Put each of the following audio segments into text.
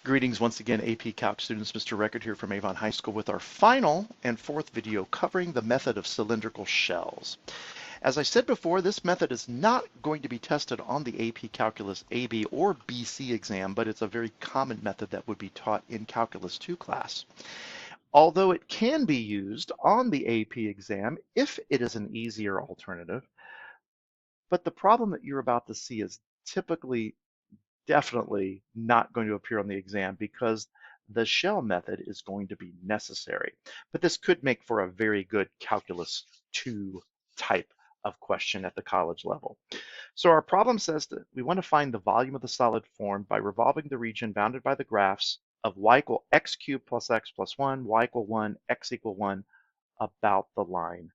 Greetings once again, AP Calc students. Mr. Record here from Avon High School with our final and fourth video covering the method of cylindrical shells. As I said before, this method is not going to be tested on the AP Calculus AB or BC exam, but it's a very common method that would be taught in Calculus 2 class. Although it can be used on the AP exam if it is an easier alternative, but the problem that you're about to see is typically definitely not going to appear on the exam because the shell method is going to be necessary. But this could make for a very good Calculus 2 type of question at the college level. So our problem says that we want to find the volume of the solid formed by revolving the region bounded by the graphs of y equal x cubed plus x plus 1, y equal 1, x equal 1, about the line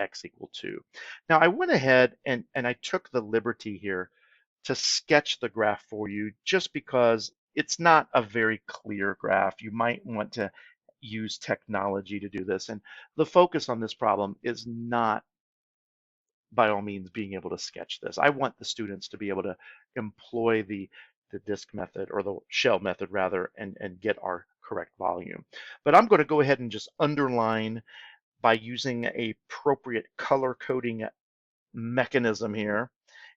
x equal 2. Now I went ahead and I took the liberty here to sketch the graph for you just because it's not a very clear graph. You might want to use technology to do this. And the focus on this problem is not by all means being able to sketch this. I want the students to be able to employ the disk method or the shell method rather and get our correct volume. But I'm going to go ahead and just underline by using a appropriate color coding mechanism here.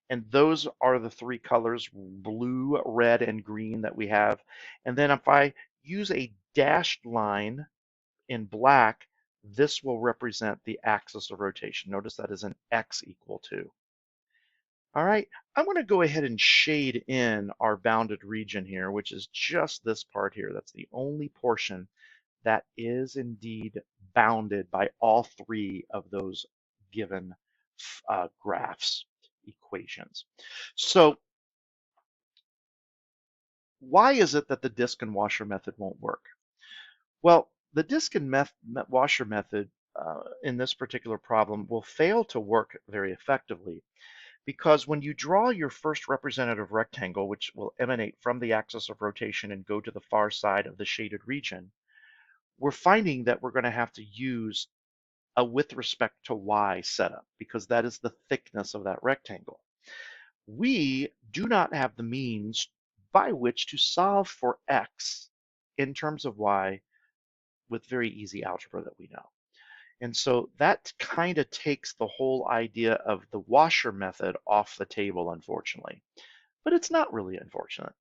And those are the three colors, blue, red, and green that we have. And then if I use a dashed line in black, this will represent the axis of rotation. Notice that is an x equal 2. All right, I'm going to go ahead and shade in our bounded region here, which is just this part here. That's the only portion that is indeed bounded by all three of those given graphs equations. So why is it that the disk and washer method won't work? Well, the disk and washer method in this particular problem will fail to work very effectively because when you draw your first representative rectangle, which will emanate from the axis of rotation and go to the far side of the shaded region, we're finding that we're going to have to use a with respect to y setup because that is the thickness of that rectangle. We do not have the means by which to solve for x in terms of y with very easy algebra that we know. And so that kind of takes the whole idea of the washer method off the table, unfortunately. But it's not really unfortunate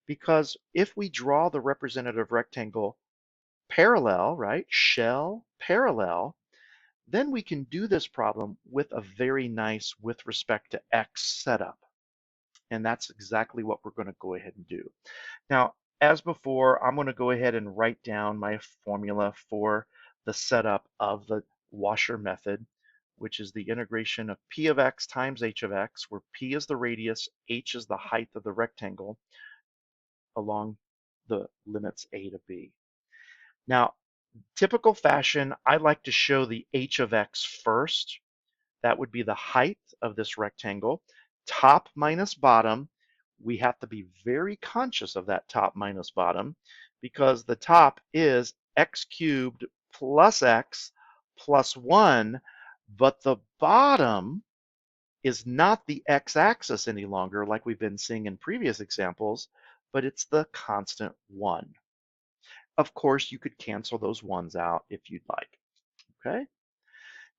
because if we draw the representative rectangle parallel, right, shell parallel, then we can do this problem with a very nice with respect to x setup. And that's exactly what we're going to go ahead and do. Now, as before, I'm going to go ahead and write down my formula for the setup of the washer method, which is the integration of p of x times h of x, where p is the radius, h is the height of the rectangle along the limits a to b. Now, typical fashion, I like to show the h of x first. That would be the height of this rectangle. Top minus bottom, we have to be very conscious of that top minus bottom because the top is x cubed plus x plus 1, but the bottom is not the x-axis any longer like we've been seeing in previous examples, but it's the constant 1. Of course, you could cancel those 1s out if you'd like. Okay?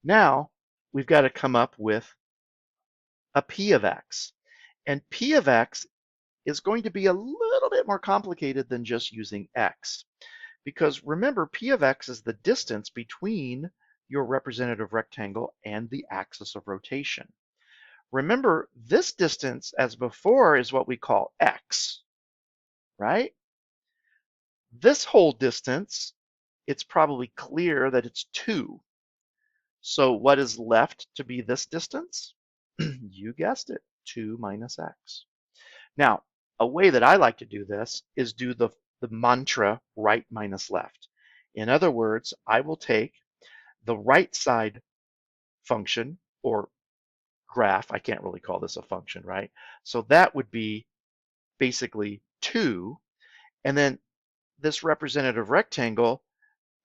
Now, we've got to come up with a p of x. And p of x is going to be a little bit more complicated than just using x. Because remember, p of x is the distance between your representative rectangle and the axis of rotation. Remember, this distance, as before, is what we call x, right? This whole distance, it's probably clear that it's 2. So what is left to be this distance? You guessed it, 2 minus x. Now, a way that I like to do this is do the mantra right minus left. In other words, I will take the right side function or graph. I can't really call this a function, right? So that would be basically 2. And then this representative rectangle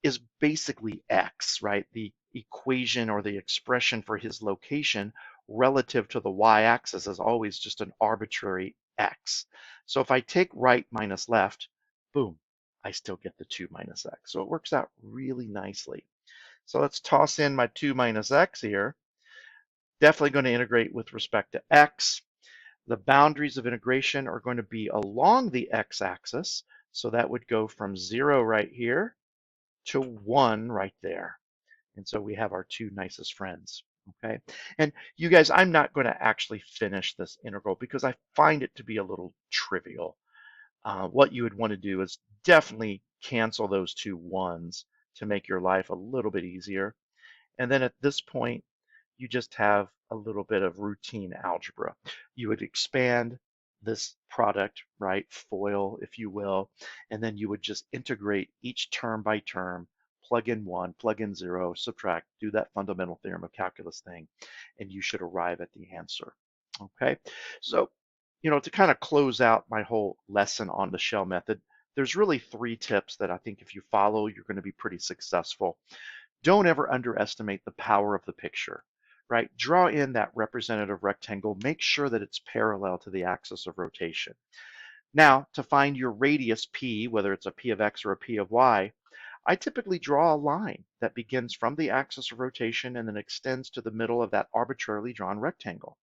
is basically x, right? The equation or the expression for his location relative to the y-axis is always just an arbitrary x. So if I take right minus left, boom, I still get the 2 minus x. So it works out really nicely. So let's toss in my 2 minus x here. Definitely going to integrate with respect to x. The boundaries of integration are going to be along the x-axis. So that would go from 0 right here to 1 right there. And so we have our two nicest friends. Okay. And you guys, I'm not going to actually finish this integral because I find it to be a little trivial. What you would want to do is definitely cancel those two ones to make your life a little bit easier. And then at this point, you just have a little bit of routine algebra. You would expand this product, right, FOIL, if you will, and then you would just integrate each term by term, plug in 1, plug in 0, subtract, do that fundamental theorem of calculus thing, and you should arrive at the answer. Okay, so, to kind of close out my whole lesson on the shell method, there's really 3 tips that I think if you follow, you're going to be pretty successful. Don't ever underestimate the power of the picture, right? Draw in that representative rectangle. Make sure that it's parallel to the axis of rotation. Now, to find your radius p, whether it's a p of x or a p of y, I typically draw a line that begins from the axis of rotation and then extends to the middle of that arbitrarily drawn rectangle.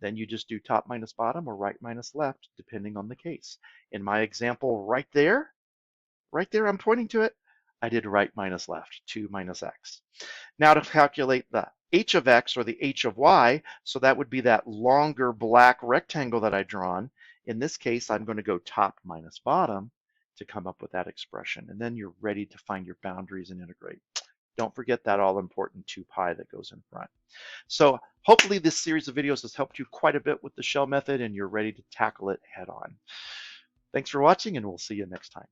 Then you just do top minus bottom or right minus left, depending on the case. In my example right there, I'm pointing to it, I did right minus left, 2 minus x. Now to calculate the h of x or the h of y, so that would be that longer black rectangle that I've drawn. In this case, I'm going to go top minus bottom to come up with that expression. And then you're ready to find your boundaries and integrate. Don't forget that all important 2 pi that goes in front. So hopefully this series of videos has helped you quite a bit with the shell method and you're ready to tackle it head on. Thanks for watching and we'll see you next time.